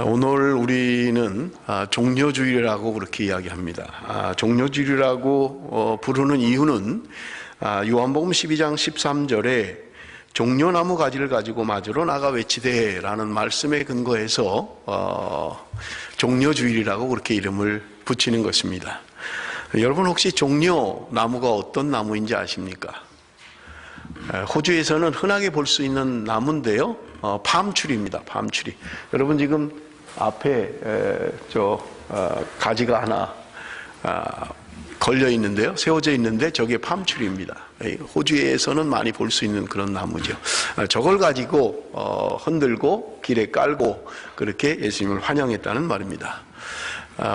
오늘 우리는 종려주일이라고 그렇게 이야기합니다. 종려주일이라고 부르는 이유는 요한복음 12장 13절에 종려나무 가지를 가지고 맞으러 나가 외치되 라는 말씀에 근거해서 종려주일이라고 그렇게 이름을 붙이는 것입니다. 여러분 혹시 종려나무가 어떤 나무인지 아십니까? 호주에서는 흔하게 볼 수 있는 나무인데요, 팜추리입니다. 팜추리. 여러분 지금 앞에 가지가 하나 걸려 있는데요, 세워져 있는데 저게 팜추리입니다. 호주에서는 많이 볼 수 있는 그런 나무죠. 저걸 가지고 흔들고 길에 깔고 그렇게 예수님을 환영했다는 말입니다.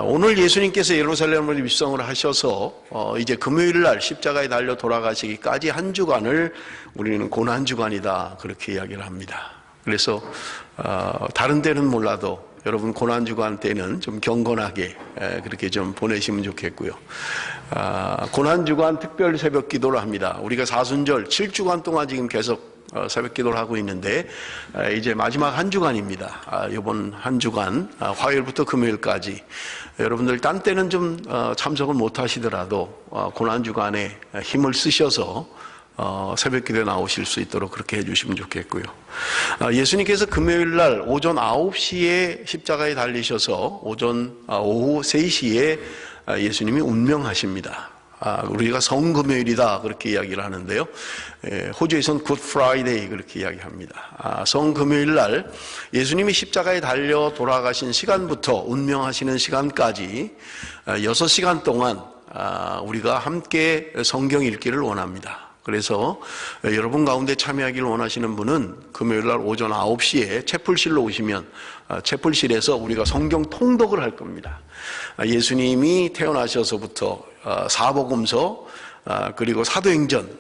오늘 예수님께서 예루살렘을 입성을 하셔서 이제 금요일 날 십자가에 달려 돌아가시기까지 한 주간을 우리는 고난주간이다 그렇게 이야기를 합니다. 그래서 다른 때는 몰라도 여러분 고난주간 때는 좀 경건하게 그렇게 좀 보내시면 좋겠고요. 고난주간 특별 새벽 기도를 합니다. 우리가 사순절 7주간 동안 지금 계속 새벽 기도를 하고 있는데 이제 마지막 한 주간입니다. 이번 한 주간 화요일부터 금요일까지 여러분들 딴 때는 좀 참석을 못 하시더라도 고난주간에 힘을 쓰셔서 새벽 기도에 나오실 수 있도록 그렇게 해주시면 좋겠고요. 예수님께서 금요일 날 오전 9시에 십자가에 달리셔서 오후 3시에 예수님이 운명하십니다. 우리가 성금요일이다 그렇게 이야기를 하는데요, 호주에서는 굿 프라이데이 그렇게 이야기합니다. 성금요일 날 예수님이 십자가에 달려 돌아가신 시간부터 운명하시는 시간까지 6시간 동안 우리가 함께 성경 읽기를 원합니다. 그래서 여러분 가운데 참여하기를 원하시는 분은 금요일날 오전 9시에 채플실로 오시면 채플실에서 우리가 성경 통독을 할 겁니다. 예수님이 태어나셔서부터 사복음서 그리고 사도행전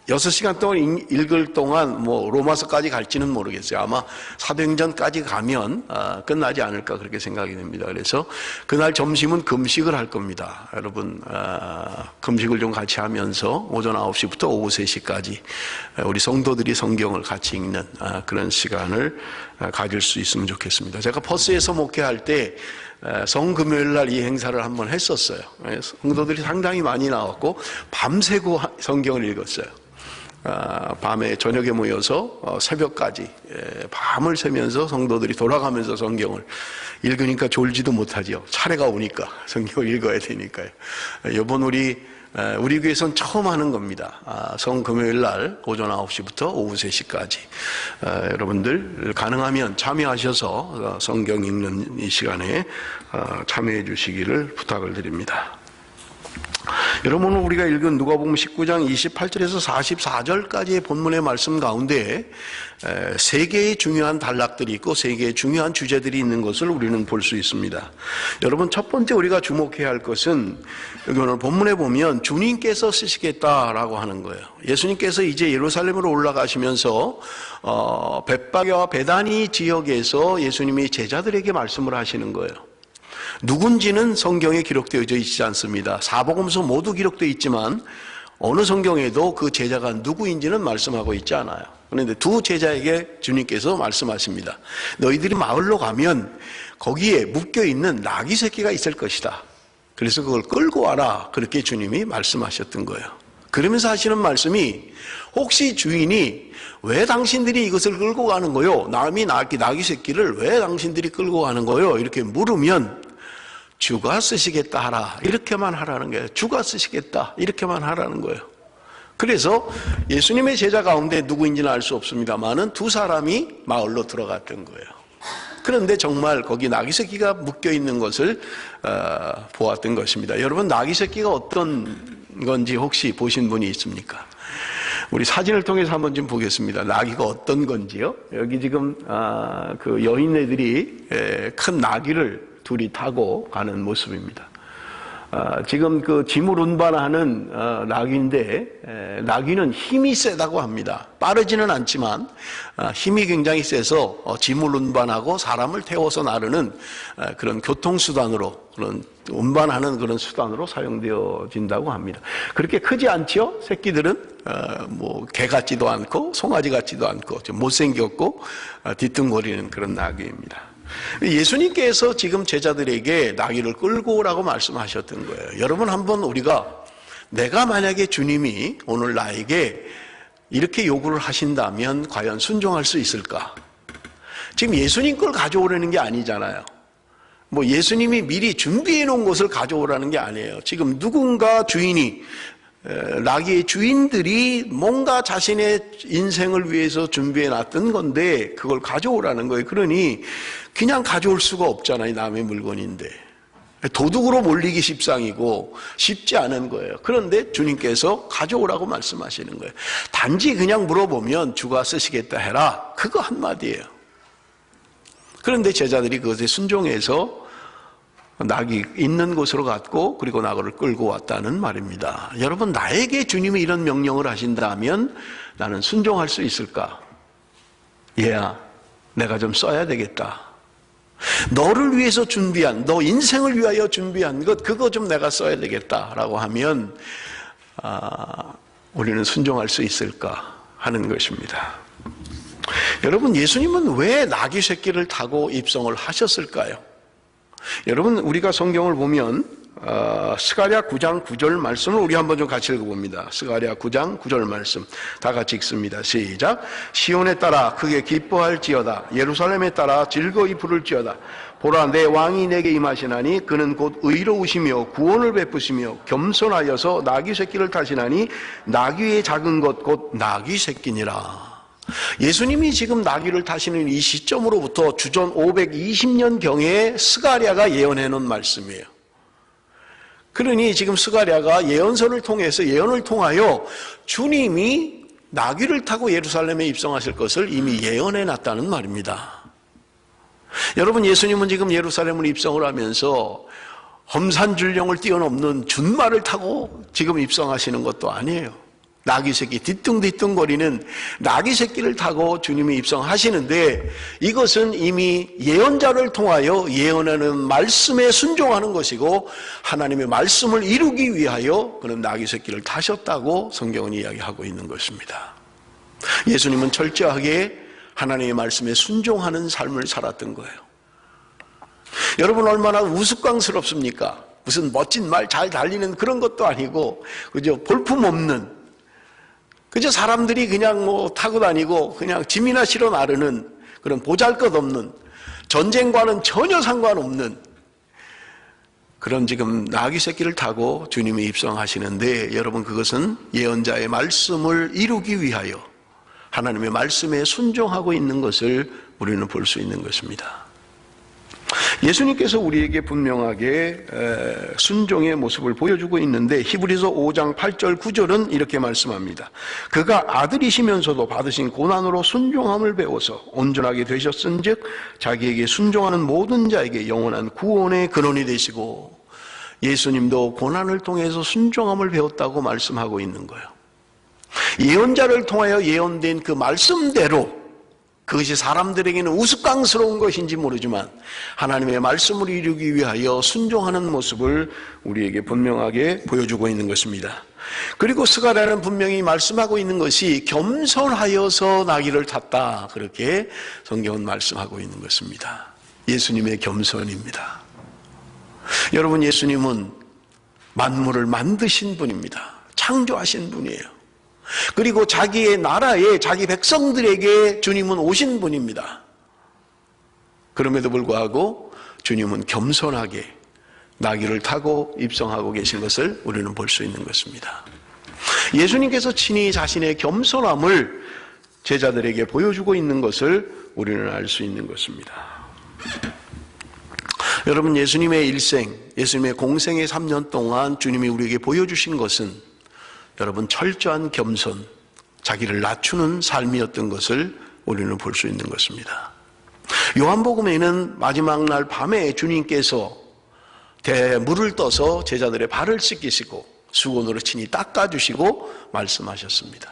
6시간 동안 읽을 동안 로마서까지 갈지는 모르겠어요. 아마 사도행전까지 가면 끝나지 않을까 그렇게 생각이 됩니다. 그래서 그날 점심은 금식을 할 겁니다. 여러분 금식을 좀 같이 하면서 오전 9시부터 오후 3시까지 우리 성도들이 성경을 같이 읽는 그런 시간을 가질 수 있으면 좋겠습니다. 제가 퍼스에서 목회할 때 성금요일 날 이 행사를 한번 했었어요. 성도들이 상당히 많이 나왔고 밤새고 성경을 읽었어요. 밤에 저녁에 모여서 새벽까지 밤을 새면서 성도들이 돌아가면서 성경을 읽으니까 졸지도 못하지요. 차례가 오니까 성경을 읽어야 되니까요. 이번 우리 교회에서는 처음 하는 겁니다. 성금요일 날 오전 9시부터 오후 3시까지 여러분들 가능하면 참여하셔서 성경 읽는 이 시간에 참여해 주시기를 부탁을 드립니다. 여러분 우리가 읽은 누가복음 19장 28절에서 44절까지의 본문의 말씀 가운데 세 개의 중요한 단락들이 있고 세 개의 중요한 주제들이 있는 것을 우리는 볼 수 있습니다. 여러분 첫 번째 우리가 주목해야 할 것은 여기 오늘 본문에 보면 주님께서 쓰시겠다라고 하는 거예요. 예수님께서 이제 예루살렘으로 올라가시면서 벳바게와 베다니 지역에서 예수님이 제자들에게 말씀을 하시는 거예요. 누군지는 성경에 기록되어져 있지 않습니다. 사복음서 모두 기록되어 있지만 어느 성경에도 그 제자가 누구인지는 말씀하고 있지 않아요. 그런데 두 제자에게 주님께서 말씀하십니다. 너희들이 마을로 가면 거기에 묶여있는 나귀 새끼가 있을 것이다. 그래서 그걸 끌고 와라. 그렇게 주님이 말씀하셨던 거예요. 그러면서 하시는 말씀이 혹시 주인이 왜 당신들이 이것을 끌고 가는 거요? 나귀 새끼를 왜 당신들이 끌고 가는 거요? 이렇게 물으면 주가 쓰시겠다 하라 이렇게만 하라는 거예요. 주가 쓰시겠다 이렇게만 하라는 거예요. 그래서 예수님의 제자 가운데 누구인지는 알 수 없습니다만은 두 사람이 마을로 들어갔던 거예요. 그런데 정말 거기 나귀 새끼가 묶여 있는 것을 보았던 것입니다. 여러분 나귀 새끼가 어떤 건지 혹시 보신 분이 있습니까? 우리 사진을 통해서 한번 좀 보겠습니다. 나귀가 어떤 건지요. 여기 지금 그 여인네들이 큰 나귀를 둘이 타고 가는 모습입니다. 지금 그 짐을 운반하는 나귀인데 나귀는 힘이 세다고 합니다. 빠르지는 않지만 힘이 굉장히 세서 짐을 운반하고 사람을 태워서 나르는 그런 교통수단으로, 그런 운반하는 그런 수단으로 사용되어진다고 합니다. 그렇게 크지 않죠? 새끼들은 개 같지도 않고 송아지 같지도 않고 좀 못생겼고 뒤뚱거리는 그런 나귀입니다. 예수님께서 지금 제자들에게 나귀를 끌고 오라고 말씀하셨던 거예요. 여러분, 한번 우리가 내가 만약에 주님이 오늘 나에게 이렇게 요구를 하신다면 과연 순종할 수 있을까? 지금 예수님 걸 가져오라는 게 아니잖아요. 뭐 예수님이 미리 준비해 놓은 것을 가져오라는 게 아니에요. 지금 누군가 주인이, 나귀의 주인들이 뭔가 자신의 인생을 위해서 준비해 놨던 건데 그걸 가져오라는 거예요. 그러니 그냥 가져올 수가 없잖아요. 남의 물건인데. 도둑으로 몰리기 십상이고 쉽지 않은 거예요. 그런데 주님께서 가져오라고 말씀하시는 거예요. 단지 그냥 물어보면 주가 쓰시겠다 해라, 그거 한마디예요. 그런데 제자들이 그것에 순종해서 낙이 있는 곳으로 갔고 그리고 나귀를 끌고 왔다는 말입니다. 여러분, 나에게 주님이 이런 명령을 하신다면 나는 순종할 수 있을까? 얘야, 내가 좀 써야 되겠다. 너를 위해서 준비한, 너 인생을 위하여 준비한 것, 그거 좀 내가 써야 되겠다라고 하면 우리는 순종할 수 있을까 하는 것입니다. 여러분, 예수님은 왜 나귀 새끼를 타고 입성을 하셨을까요? 여러분, 우리가 성경을 보면 스가랴 9장 9절 말씀을 우리 한번 좀 같이 읽어봅니다. 스가랴 9장 9절 말씀 다 같이 읽습니다. 시작. 시온에 따라 크게 기뻐할지어다. 예루살렘에 따라 즐거이 부를지어다. 보라, 내 왕이 내게 임하시나니 그는 곧 의로우시며 구원을 베푸시며 겸손하여서 나귀 새끼를 타시나니 나귀의 작은 것 곧 나귀 새끼니라. 예수님이 지금 나귀를 타시는 이 시점으로부터 주전 520년경에 스가랴가 예언해 놓은 말씀이에요. 그러니 지금 스가랴가 예언서를 통해서, 예언을 통하여 주님이 나귀를 타고 예루살렘에 입성하실 것을 이미 예언해 놨다는 말입니다. 여러분, 예수님은 지금 예루살렘을 입성을 하면서 험산줄령을 뛰어넘는 준마를 타고 지금 입성하시는 것도 아니에요. 나귀 새끼, 뒤뚱뒤뚱거리는 나귀 새끼를 타고 주님이 입성하시는데 이것은 이미 예언자를 통하여 예언하는 말씀에 순종하는 것이고 하나님의 말씀을 이루기 위하여 그는 나귀 새끼를 타셨다고 성경은 이야기하고 있는 것입니다. 예수님은 철저하게 하나님의 말씀에 순종하는 삶을 살았던 거예요. 여러분, 얼마나 우스꽝스럽습니까? 무슨 멋진 말 잘 달리는 그런 것도 아니고 그저 볼품없는, 그저 사람들이 그냥 뭐 타고 다니고 그냥 짐이나 실어 나르는 그런 보잘것없는, 전쟁과는 전혀 상관없는 그런 지금 나귀 새끼를 타고 주님이 입성하시는데, 여러분, 그것은 예언자의 말씀을 이루기 위하여 하나님의 말씀에 순종하고 있는 것을 우리는 볼 수 있는 것입니다. 예수님께서 우리에게 분명하게 순종의 모습을 보여주고 있는데 히브리서 5장 8절 9절은 이렇게 말씀합니다. 그가 아들이시면서도 받으신 고난으로 순종함을 배워서 온전하게 되셨은즉 자기에게 순종하는 모든 자에게 영원한 구원의 근원이 되시고, 예수님도 고난을 통해서 순종함을 배웠다고 말씀하고 있는 거예요. 예언자를 통하여 예언된 그 말씀대로, 그것이 사람들에게는 우스꽝스러운 것인지 모르지만 하나님의 말씀을 이루기 위하여 순종하는 모습을 우리에게 분명하게 보여주고 있는 것입니다. 그리고 스가랴는 분명히 말씀하고 있는 것이 겸손하여서 나귀를 탔다, 그렇게 성경은 말씀하고 있는 것입니다. 예수님의 겸손입니다. 여러분, 예수님은 만물을 만드신 분입니다. 창조하신 분이에요. 그리고 자기의 나라에, 자기 백성들에게 주님은 오신 분입니다. 그럼에도 불구하고 주님은 겸손하게 나귀를 타고 입성하고 계신 것을 우리는 볼 수 있는 것입니다. 예수님께서 친히 자신의 겸손함을 제자들에게 보여주고 있는 것을 우리는 알 수 있는 것입니다. 여러분, 예수님의 일생, 예수님의 공생의 3년 동안 주님이 우리에게 보여주신 것은 여러분, 철저한 겸손, 자기를 낮추는 삶이었던 것을 우리는 볼 수 있는 것입니다. 요한복음에는 마지막 날 밤에 주님께서 물을 떠서 제자들의 발을 씻기시고 수건으로 친히 닦아주시고 말씀하셨습니다.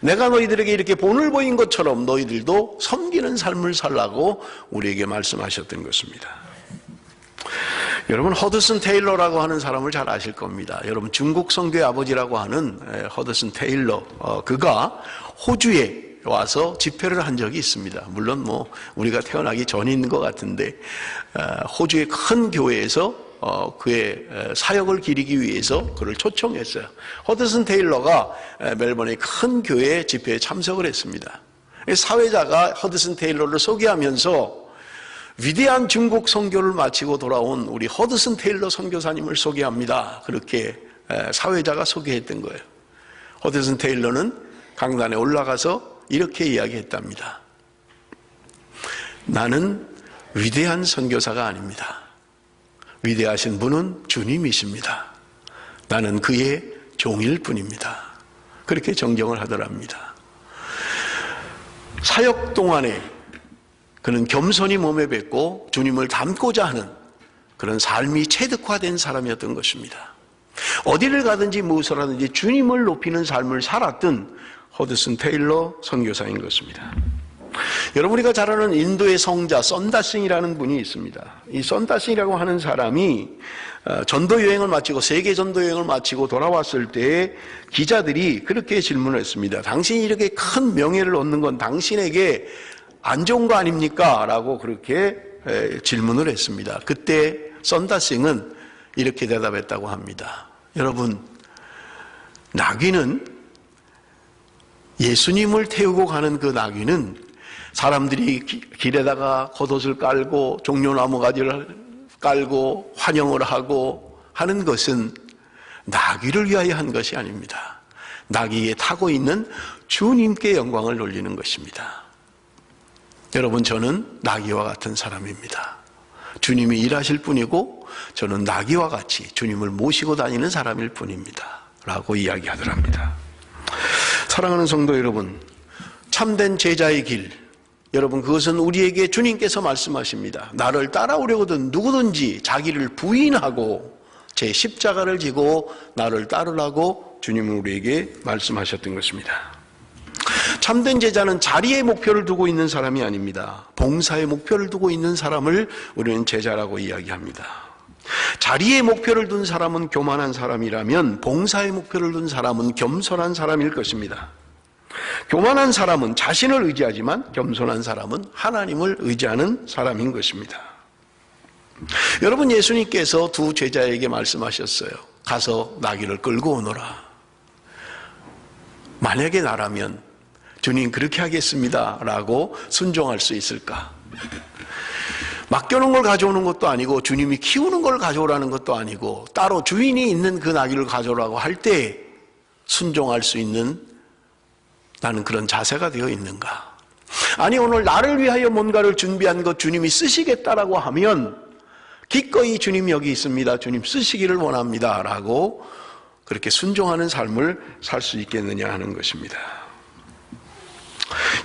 내가 너희들에게 이렇게 본을 보인 것처럼 너희들도 섬기는 삶을 살라고 우리에게 말씀하셨던 것입니다. 여러분, 허드슨 테일러라고 하는 사람을 잘 아실 겁니다. 여러분, 중국 선교의 아버지라고 하는 허드슨 테일러, 그가 호주에 와서 집회를 한 적이 있습니다. 물론 뭐 우리가 태어나기 전인 것 같은데 호주의 큰 교회에서 그의 사역을 기리기 위해서 그를 초청했어요. 허드슨 테일러가 멜번의 큰 교회 집회에 참석을 했습니다. 사회자가 허드슨 테일러를 소개하면서 위대한 중국 선교를 마치고 돌아온 우리 허드슨 테일러 선교사님을 소개합니다. 그렇게 사회자가 소개했던 거예요. 허드슨 테일러는 강단에 올라가서 이렇게 이야기했답니다. 나는 위대한 선교사가 아닙니다. 위대하신 분은 주님이십니다. 나는 그의 종일 뿐입니다. 그렇게 정정을 하더랍니다. 사역 동안에 그는 겸손히 몸에 뱉고 주님을 닮고자 하는 그런 삶이 체득화된 사람이었던 것입니다. 어디를 가든지 무엇을 하든지 주님을 높이는 삶을 살았던 허드슨 테일러 선교사인 것입니다. 여러분, 우리가 잘 아는 인도의 성자 선다싱이라는 분이 있습니다. 이 선다싱이라고 하는 사람이 전도 여행을 마치고 세계 전도 여행을 마치고 돌아왔을 때 기자들이 그렇게 질문을 했습니다. 당신이 이렇게 큰 명예를 얻는 건 당신에게 안 좋은 거 아닙니까? 라고 그렇게 질문을 했습니다. 그때 선다싱은 이렇게 대답했다고 합니다. 여러분, 나귀는 예수님을 태우고 가는 그 나귀는 사람들이 길에다가 겉옷을 깔고 종려나무 가지를 깔고 환영을 하고 하는 것은 나귀를 위하여 한 것이 아닙니다. 나귀에 타고 있는 주님께 영광을 돌리는 것입니다. 여러분, 저는 나귀와 같은 사람입니다. 주님이 일하실 뿐이고 저는 나귀와 같이 주님을 모시고 다니는 사람일 뿐입니다. 라고 이야기하더랍니다. 사랑하는 성도 여러분, 참된 제자의 길, 여러분, 그것은 우리에게 주님께서 말씀하십니다. 나를 따라오려거든 누구든지 자기를 부인하고 제 십자가를 지고 나를 따르라고 주님은 우리에게 말씀하셨던 것입니다. 참된 제자는 자리의 목표를 두고 있는 사람이 아닙니다. 봉사의 목표를 두고 있는 사람을 우리는 제자라고 이야기합니다. 자리의 목표를 둔 사람은 교만한 사람이라면 봉사의 목표를 둔 사람은 겸손한 사람일 것입니다. 교만한 사람은 자신을 의지하지만 겸손한 사람은 하나님을 의지하는 사람인 것입니다. 여러분, 예수님께서 두 제자에게 말씀하셨어요. 가서 나귀를 끌고 오너라. 만약에 나라면 주님 그렇게 하겠습니다 라고 순종할 수 있을까? 맡겨놓은 걸 가져오는 것도 아니고 주님이 키우는 걸 가져오라는 것도 아니고 따로 주인이 있는 그 나귀를 가져오라고 할 때 순종할 수 있는 나는 그런 자세가 되어 있는가? 아니, 오늘 나를 위하여 뭔가를 준비한 것 주님이 쓰시겠다라고 하면 기꺼이 주님 여기 있습니다. 주님 쓰시기를 원합니다 라고 그렇게 순종하는 삶을 살 수 있겠느냐 하는 것입니다.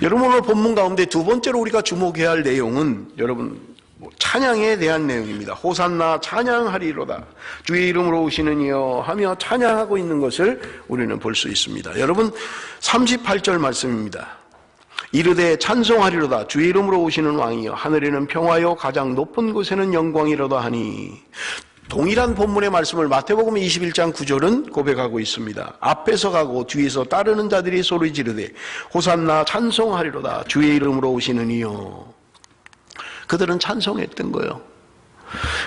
여러분, 오늘 본문 가운데 두 번째로 우리가 주목해야 할 내용은 여러분 찬양에 대한 내용입니다. 호산나 찬양하리로다 주의 이름으로 오시는 이여 하며 찬양하고 있는 것을 우리는 볼 수 있습니다. 여러분, 38절 말씀입니다. 이르되 찬송하리로다 주의 이름으로 오시는 왕이여 하늘에는 평화요 가장 높은 곳에는 영광이로다 하니, 동일한 본문의 말씀을 마태복음 21장 9절은 고백하고 있습니다. 앞에서 가고 뒤에서 따르는 자들이 소리 지르되 호산나 찬송하리로다 주의 이름으로 오시는 이여. 그들은 찬송했던 거예요.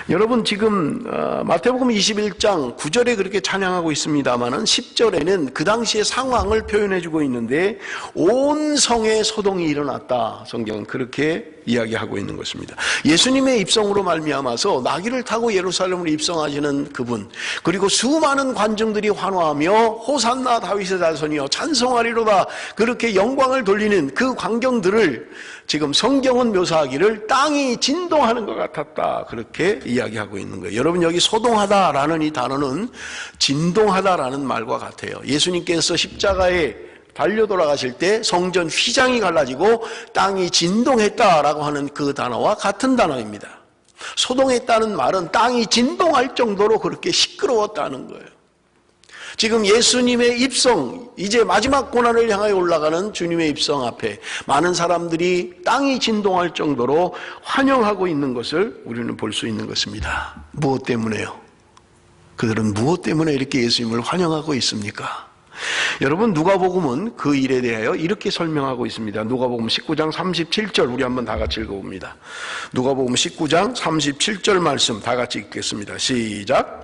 여러분, 지금 마태복음 21장 9절에 그렇게 찬양하고 있습니다마는 10절에는 그 당시의 상황을 표현해주고 있는데 온 성에 소동이 일어났다. 성경은 그렇게 이야기하고 있는 것입니다. 예수님의 입성으로 말미암아서 나귀를 타고 예루살렘으로 입성하시는 그분, 그리고 수많은 관중들이 환호하며 호산나 다윗의 자손이여 찬송하리로다 그렇게 영광을 돌리는 그 광경들을 지금 성경은 묘사하기를 땅이 진동하는 것 같았다 그렇게 이야기하고 있는 거예요. 여러분, 여기 소동하다라는 이 단어는 진동하다라는 말과 같아요. 예수님께서 십자가에 달려 돌아가실 때 성전 휘장이 갈라지고 땅이 진동했다라고 하는 그 단어와 같은 단어입니다. 소동했다는 말은 땅이 진동할 정도로 그렇게 시끄러웠다는 거예요. 지금 예수님의 입성, 이제 마지막 고난을 향하여 올라가는 주님의 입성 앞에 많은 사람들이 땅이 진동할 정도로 환영하고 있는 것을 우리는 볼 수 있는 것입니다. 무엇 때문에요? 그들은 무엇 때문에 이렇게 예수님을 환영하고 있습니까? 여러분, 누가복음은 그 일에 대하여 이렇게 설명하고 있습니다. 누가복음 19장 37절 우리 한번 다 같이 읽어봅니다. 누가복음 19장 37절 말씀 다 같이 읽겠습니다. 시작.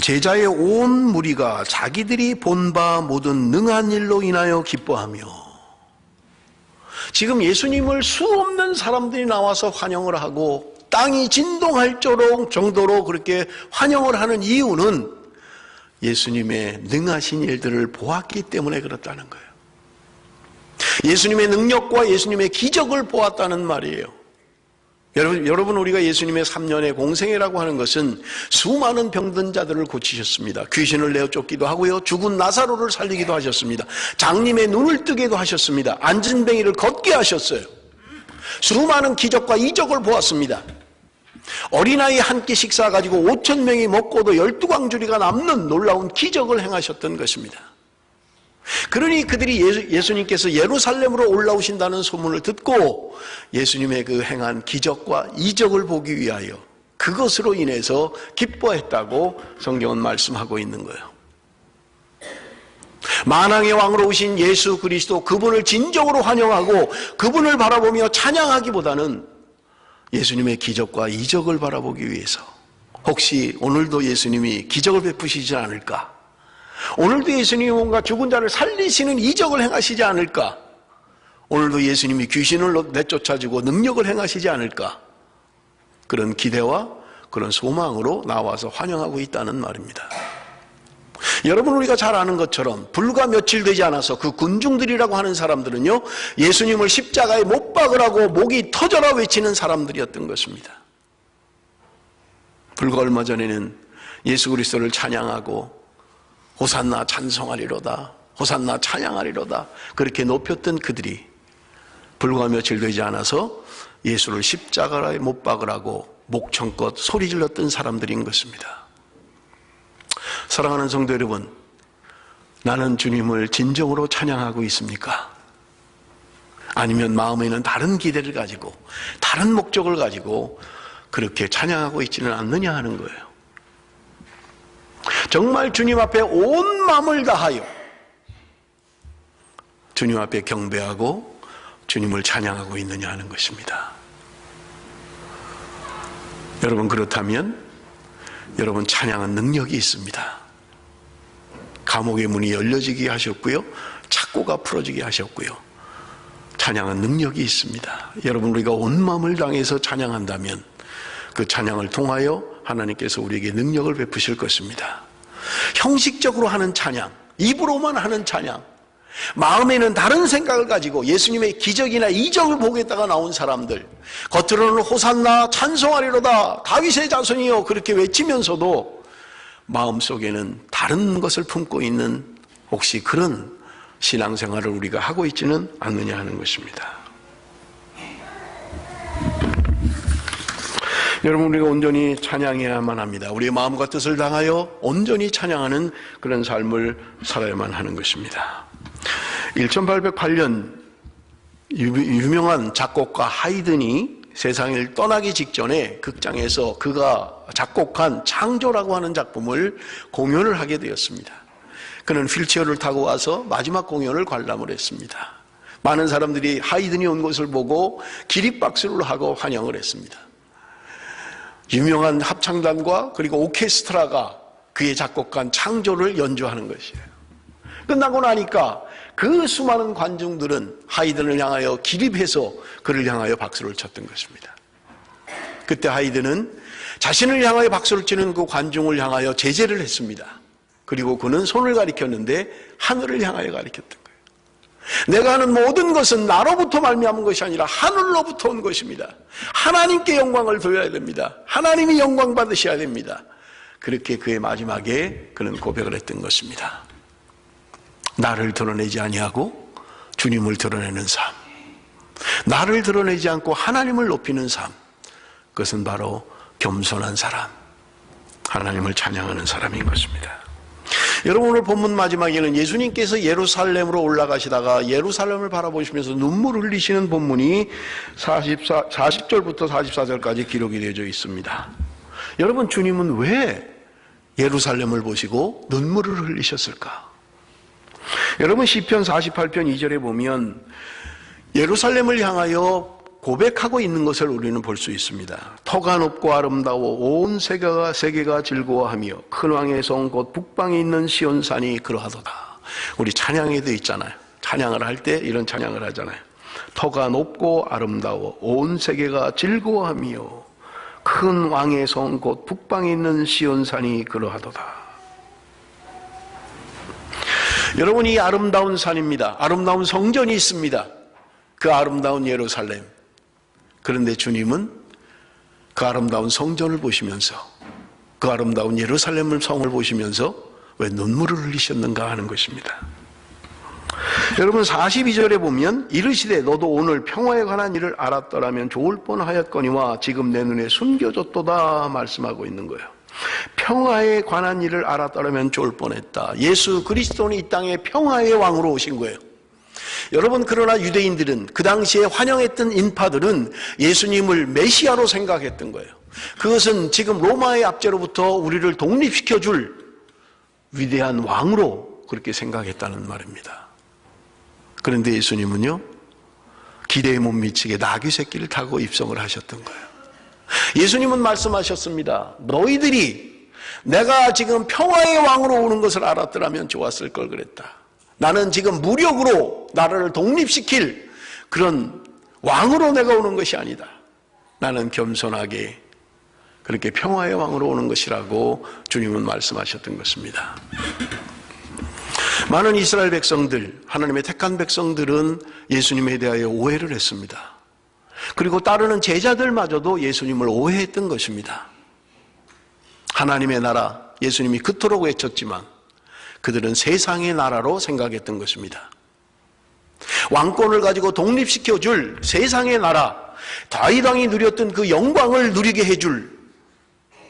제자의 온 무리가 자기들이 본 바 모든 능한 일로 인하여 기뻐하며, 지금 예수님을 수없는 사람들이 나와서 환영을 하고 땅이 진동할 정도로 그렇게 환영을 하는 이유는 예수님의 능하신 일들을 보았기 때문에 그렇다는 거예요. 예수님의 능력과 예수님의 기적을 보았다는 말이에요. 여러분, 우리가 예수님의 3년의 공생애라고 하는 것은 수많은 병든 자들을 고치셨습니다. 귀신을 내어 쫓기도 하고요, 죽은 나사로를 살리기도 하셨습니다. 장님의 눈을 뜨게도 하셨습니다. 앉은 뱅이를 걷게 하셨어요. 수많은 기적과 이적을 보았습니다. 어린아이 한 끼 식사 가지고 5,000명이 먹고도 12광주리가 남는 놀라운 기적을 행하셨던 것입니다. 그러니 그들이 예수님께서 예루살렘으로 올라오신다는 소문을 듣고 예수님의 그 행한 기적과 이적을 보기 위하여 그것으로 인해서 기뻐했다고 성경은 말씀하고 있는 거예요. 만왕의 왕으로 오신 예수 그리스도, 그분을 진정으로 환영하고 그분을 바라보며 찬양하기보다는 예수님의 기적과 이적을 바라보기 위해서, 혹시 오늘도 예수님이 기적을 베푸시지 않을까? 오늘도 예수님이 뭔가 죽은 자를 살리시는 이적을 행하시지 않을까? 오늘도 예수님이 귀신을 내쫓아주고 능력을 행하시지 않을까? 그런 기대와 그런 소망으로 나와서 환영하고 있다는 말입니다. 여러분, 우리가 잘 아는 것처럼 불과 며칠 되지 않아서 그 군중들이라고 하는 사람들은요, 예수님을 십자가에 못 박으라고 목이 터져라 외치는 사람들이었던 것입니다. 불과 얼마 전에는 예수 그리스도를 찬양하고 호산나 찬송하리로다, 호산나 찬양하리로다 그렇게 높였던 그들이 불과 며칠 되지 않아서 예수를 십자가에 못 박으라고 목청껏 소리 질렀던 사람들인 것입니다. 사랑하는 성도 여러분, 나는 주님을 진정으로 찬양하고 있습니까? 아니면 마음에는 다른 기대를 가지고 다른 목적을 가지고 그렇게 찬양하고 있지는 않느냐 하는 거예요. 정말 주님 앞에 온 마음을 다하여 주님 앞에 경배하고 주님을 찬양하고 있느냐 하는 것입니다. 여러분, 그렇다면 여러분, 찬양은 능력이 있습니다. 감옥의 문이 열려지게 하셨고요, 착고가 풀어지게 하셨고요, 찬양은 능력이 있습니다. 여러분, 우리가 온 마음을 다해서 찬양한다면 그 찬양을 통하여 하나님께서 우리에게 능력을 베푸실 것입니다. 형식적으로 하는 찬양, 입으로만 하는 찬양, 마음에는 다른 생각을 가지고 예수님의 기적이나 이적을 보겠다가 나온 사람들, 겉으로는 호산나 찬송하리로다 다윗의 자손이여 그렇게 외치면서도 마음속에는 다른 것을 품고 있는, 혹시 그런 신앙생활을 우리가 하고 있지는 않느냐 하는 것입니다. 여러분, 우리가 온전히 찬양해야만 합니다. 우리의 마음과 뜻을 다하여 온전히 찬양하는 그런 삶을 살아야만 하는 것입니다. 1808년 유명한 작곡가 하이든이 세상을 떠나기 직전에 극장에서 그가 작곡한 창조라고 하는 작품을 공연을 하게 되었습니다. 그는 휠체어를 타고 와서 마지막 공연을 관람을 했습니다. 많은 사람들이 하이든이 온 것을 보고 기립박수를 하고 환영을 했습니다. 유명한 합창단과 그리고 오케스트라가 그의 작곡한 창조를 연주하는 것이에요. 끝나고 나니까 그 수많은 관중들은 하이든을 향하여 기립해서 그를 향하여 박수를 쳤던 것입니다. 그때 하이든은 자신을 향하여 박수를 치는 그 관중을 향하여 제재를 했습니다. 그리고 그는 손을 가리켰는데 하늘을 향하여 가리켰던 거예요. 내가 하는 모든 것은 나로부터 말미암은 것이 아니라 하늘로부터 온 것입니다. 하나님께 영광을 돌려야 됩니다. 하나님이 영광 받으셔야 됩니다. 그렇게 그의 마지막에 그는 고백을 했던 것입니다. 나를 드러내지 아니하고 주님을 드러내는 삶, 나를 드러내지 않고 하나님을 높이는 삶, 그것은 바로 겸손한 사람, 하나님을 찬양하는 사람인 것입니다. 여러분, 오늘 본문 마지막에는 예수님께서 예루살렘으로 올라가시다가 예루살렘을 바라보시면서 눈물을 흘리시는 본문이 40절부터 44절까지 기록이 되어져 있습니다. 여러분, 주님은 왜 예루살렘을 보시고 눈물을 흘리셨을까? 여러분, 시편 48편 2절에 보면 예루살렘을 향하여 고백하고 있는 것을 우리는 볼 수 있습니다. 터가 높고 아름다워 온 세계가 즐거워하며 큰 왕의 성 곧 북방에 있는 시온산이 그러하도다. 우리 찬양에도 있잖아요. 찬양을 할 때 이런 찬양을 하잖아요. 터가 높고 아름다워 온 세계가 즐거워하며 큰 왕의 성 곧 북방에 있는 시온산이 그러하도다. 여러분, 이 아름다운 산입니다. 아름다운 성전이 있습니다. 그 아름다운 예루살렘. 그런데 주님은 그 아름다운 성전을 보시면서, 그 아름다운 예루살렘 성을 보시면서 왜 눈물을 흘리셨는가 하는 것입니다. 여러분, 42절에 보면 이르시되 너도 오늘 평화에 관한 일을 알았더라면 좋을 뻔하였거니와 지금 내 눈에 숨겨졌도다 말씀하고 있는 거예요. 평화에 관한 일을 알았더라면 좋을 뻔했다. 예수 그리스도는 이 땅에 평화의 왕으로 오신 거예요. 여러분, 그러나 유대인들은, 그 당시에 환영했던 인파들은 예수님을 메시아로 생각했던 거예요. 그것은 지금 로마의 압제로부터 우리를 독립시켜줄 위대한 왕으로 그렇게 생각했다는 말입니다. 그런데 예수님은요, 기대에 못 미치게 나귀 새끼를 타고 입성을 하셨던 거예요. 예수님은 말씀하셨습니다. 너희들이 내가 지금 평화의 왕으로 오는 것을 알았더라면 좋았을 걸 그랬다. 나는 지금 무력으로 나라를 독립시킬 그런 왕으로 내가 오는 것이 아니다. 나는 겸손하게 그렇게 평화의 왕으로 오는 것이라고 주님은 말씀하셨던 것입니다. 많은 이스라엘 백성들, 하나님의 택한 백성들은 예수님에 대하여 오해를 했습니다. 그리고 따르는 제자들마저도 예수님을 오해했던 것입니다. 하나님의 나라, 예수님이 그토록 외쳤지만 그들은 세상의 나라로 생각했던 것입니다. 왕권을 가지고 독립시켜줄 세상의 나라, 다윗 왕이 누렸던 그 영광을 누리게 해줄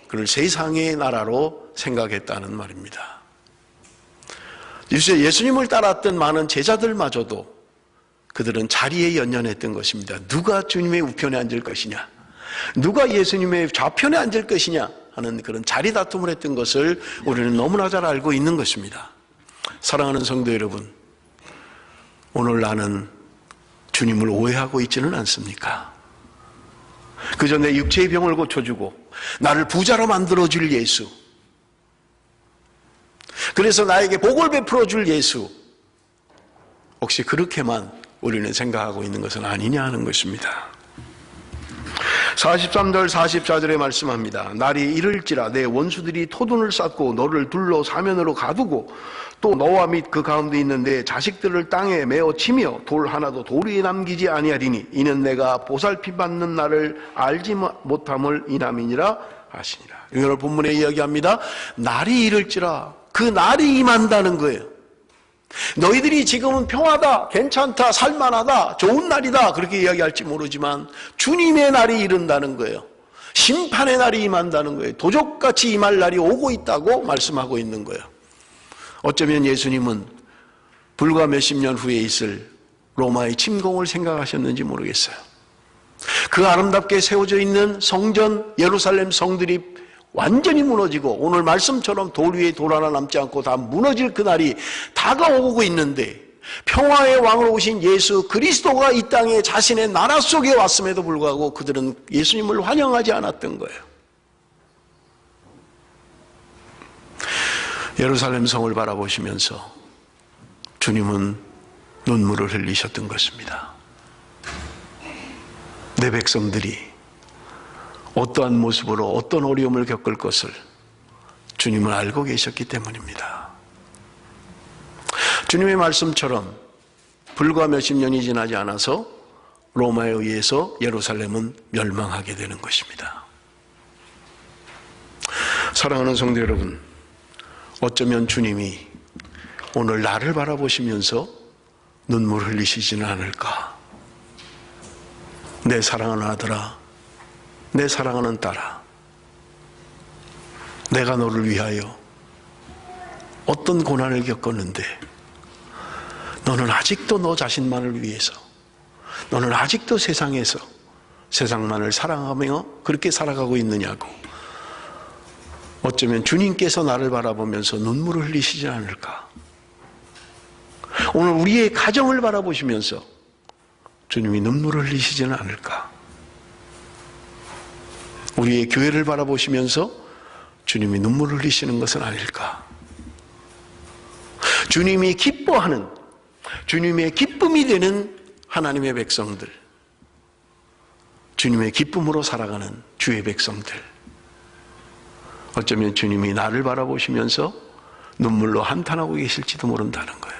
그를 세상의 나라로 생각했다는 말입니다. 예수님을 따랐던 많은 제자들마저도 그들은 자리에 연연했던 것입니다. 누가 주님의 우편에 앉을 것이냐, 누가 예수님의 좌편에 앉을 것이냐 하는 그런 자리 다툼을 했던 것을 우리는 너무나 잘 알고 있는 것입니다. 사랑하는 성도 여러분, 오늘 나는 주님을 오해하고 있지는 않습니까? 그저 내 육체의 병을 고쳐주고 나를 부자로 만들어줄 예수, 그래서 나에게 복을 베풀어줄 예수, 혹시 그렇게만 우리는 생각하고 있는 것은 아니냐 하는 것입니다. 43절 44절에 말씀합니다. 날이 이를지라 내 원수들이 토둔을 쌓고 너를 둘러 사면으로 가두고 또 너와 및 그 가운데 있는 내 자식들을 땅에 메어 치며 돌 하나도 돌 위에 남기지 아니하리니 이는 내가 보살핌 받는 날을 알지 못함을 인함이니라 하시니라. 오늘 본문에 이야기합니다. 날이 이를지라, 그 날이 임한다는 거예요. 너희들이 지금은 평화다, 괜찮다, 살만하다, 좋은 날이다 그렇게 이야기할지 모르지만 주님의 날이 이른다는 거예요. 심판의 날이 임한다는 거예요. 도적같이 임할 날이 오고 있다고 말씀하고 있는 거예요. 어쩌면 예수님은 불과 몇십 년 후에 있을 로마의 침공을 생각하셨는지 모르겠어요. 그 아름답게 세워져 있는 성전 예루살렘 성들이 완전히 무너지고 오늘 말씀처럼 돌 위에 돌 하나 남지 않고 다 무너질 그날이 다가오고 있는데 평화의 왕으로 오신 예수 그리스도가 이 땅에 자신의 나라 속에 왔음에도 불구하고 그들은 예수님을 환영하지 않았던 거예요. 예루살렘 성을 바라보시면서 주님은 눈물을 흘리셨던 것입니다. 내 백성들이 어떠한 모습으로 어떤 어려움을 겪을 것을 주님은 알고 계셨기 때문입니다. 주님의 말씀처럼 불과 몇십 년이 지나지 않아서 로마에 의해서 예루살렘은 멸망하게 되는 것입니다. 사랑하는 성도 여러분, 어쩌면 주님이 오늘 나를 바라보시면서 눈물 흘리시지는 않을까? 내 사랑하는 아들아, 내 사랑하는 딸아, 내가 너를 위하여 어떤 고난을 겪었는데 너는 아직도 너 자신만을 위해서, 너는 아직도 세상에서 세상만을 사랑하며 그렇게 살아가고 있느냐고. 어쩌면 주님께서 나를 바라보면서 눈물을 흘리시지 않을까. 오늘 우리의 가정을 바라보시면서 주님이 눈물을 흘리시지는 않을까. 우리의 교회를 바라보시면서 주님이 눈물을 흘리시는 것은 아닐까. 주님이 기뻐하는, 주님의 기쁨이 되는 하나님의 백성들, 주님의 기쁨으로 살아가는 주의 백성들, 어쩌면 주님이 나를 바라보시면서 눈물로 한탄하고 계실지도 모른다는 거예요.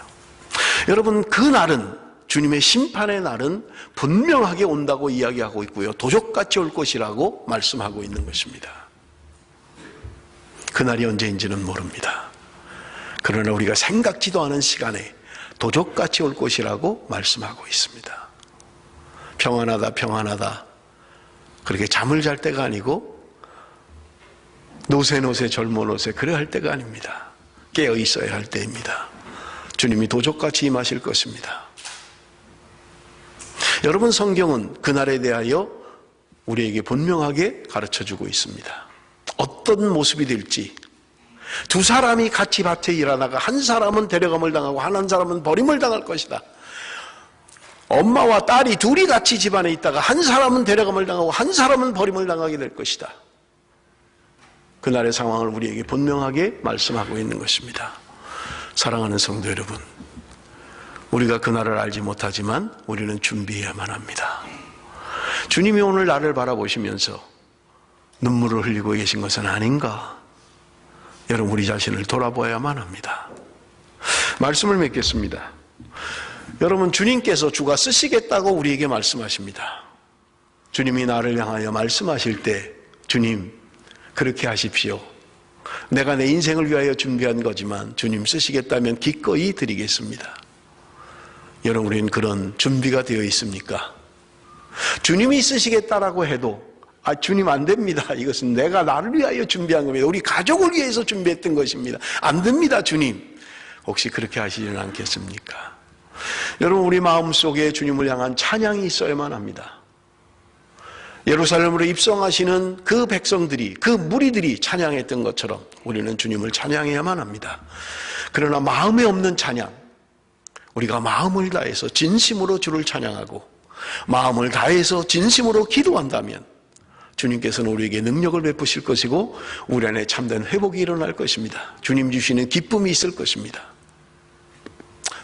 여러분, 그 날은, 주님의 심판의 날은 분명하게 온다고 이야기하고 있고요, 도적같이 올 것이라고 말씀하고 있는 것입니다. 그날이 언제인지는 모릅니다. 그러나 우리가 생각지도 않은 시간에 도적같이 올 것이라고 말씀하고 있습니다. 평안하다, 평안하다, 그렇게 잠을 잘 때가 아니고 노새 젊어노새 그래 할 때가 아닙니다. 깨어 있어야 할 때입니다. 주님이 도적같이 임하실 것입니다. 여러분, 성경은 그날에 대하여 우리에게 분명하게 가르쳐주고 있습니다. 어떤 모습이 될지. 두 사람이 같이 밭에 일하다가 한 사람은 데려감을 당하고 한 사람은 버림을 당할 것이다. 엄마와 딸이 둘이 같이 집안에 있다가 한 사람은 데려감을 당하고 한 사람은 버림을 당하게 될 것이다. 그날의 상황을 우리에게 분명하게 말씀하고 있는 것입니다. 사랑하는 성도 여러분, 우리가 그날을 알지 못하지만 우리는 준비해야만 합니다. 주님이 오늘 나를 바라보시면서 눈물을 흘리고 계신 것은 아닌가? 여러분, 우리 자신을 돌아보아야만 합니다. 말씀을 맺겠습니다. 여러분, 주님께서 주가 쓰시겠다고 우리에게 말씀하십니다. 주님이 나를 향하여 말씀하실 때, 주님, 그렇게 하십시오. 내가 내 인생을 위하여 준비한 거지만 주님 쓰시겠다면 기꺼이 드리겠습니다. 여러분, 우리는 그런 준비가 되어 있습니까? 주님이 쓰시겠다라고 해도 주님 안 됩니다. 이것은 내가 나를 위하여 준비한 겁니다. 우리 가족을 위해서 준비했던 것입니다. 안 됩니다, 주님. 혹시 그렇게 하시지는 않겠습니까? 여러분, 우리 마음속에 주님을 향한 찬양이 있어야만 합니다. 예루살렘으로 입성하시는 그 백성들이, 그 무리들이 찬양했던 것처럼 우리는 주님을 찬양해야만 합니다. 그러나 마음에 없는 찬양, 우리가 마음을 다해서 진심으로 주를 찬양하고 마음을 다해서 진심으로 기도한다면 주님께서는 우리에게 능력을 베푸실 것이고 우리 안에 참된 회복이 일어날 것입니다. 주님 주시는 기쁨이 있을 것입니다.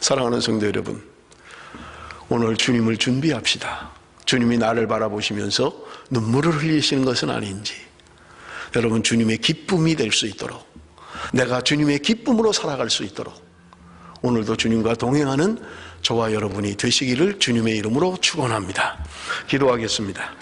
사랑하는 성도 여러분, 오늘 주님을 준비합시다. 주님이 나를 바라보시면서 눈물을 흘리시는 것은 아닌지, 여러분, 주님의 기쁨이 될 수 있도록, 내가 주님의 기쁨으로 살아갈 수 있도록 오늘도 주님과 동행하는 저와 여러분이 되시기를 주님의 이름으로 축원합니다. 기도하겠습니다.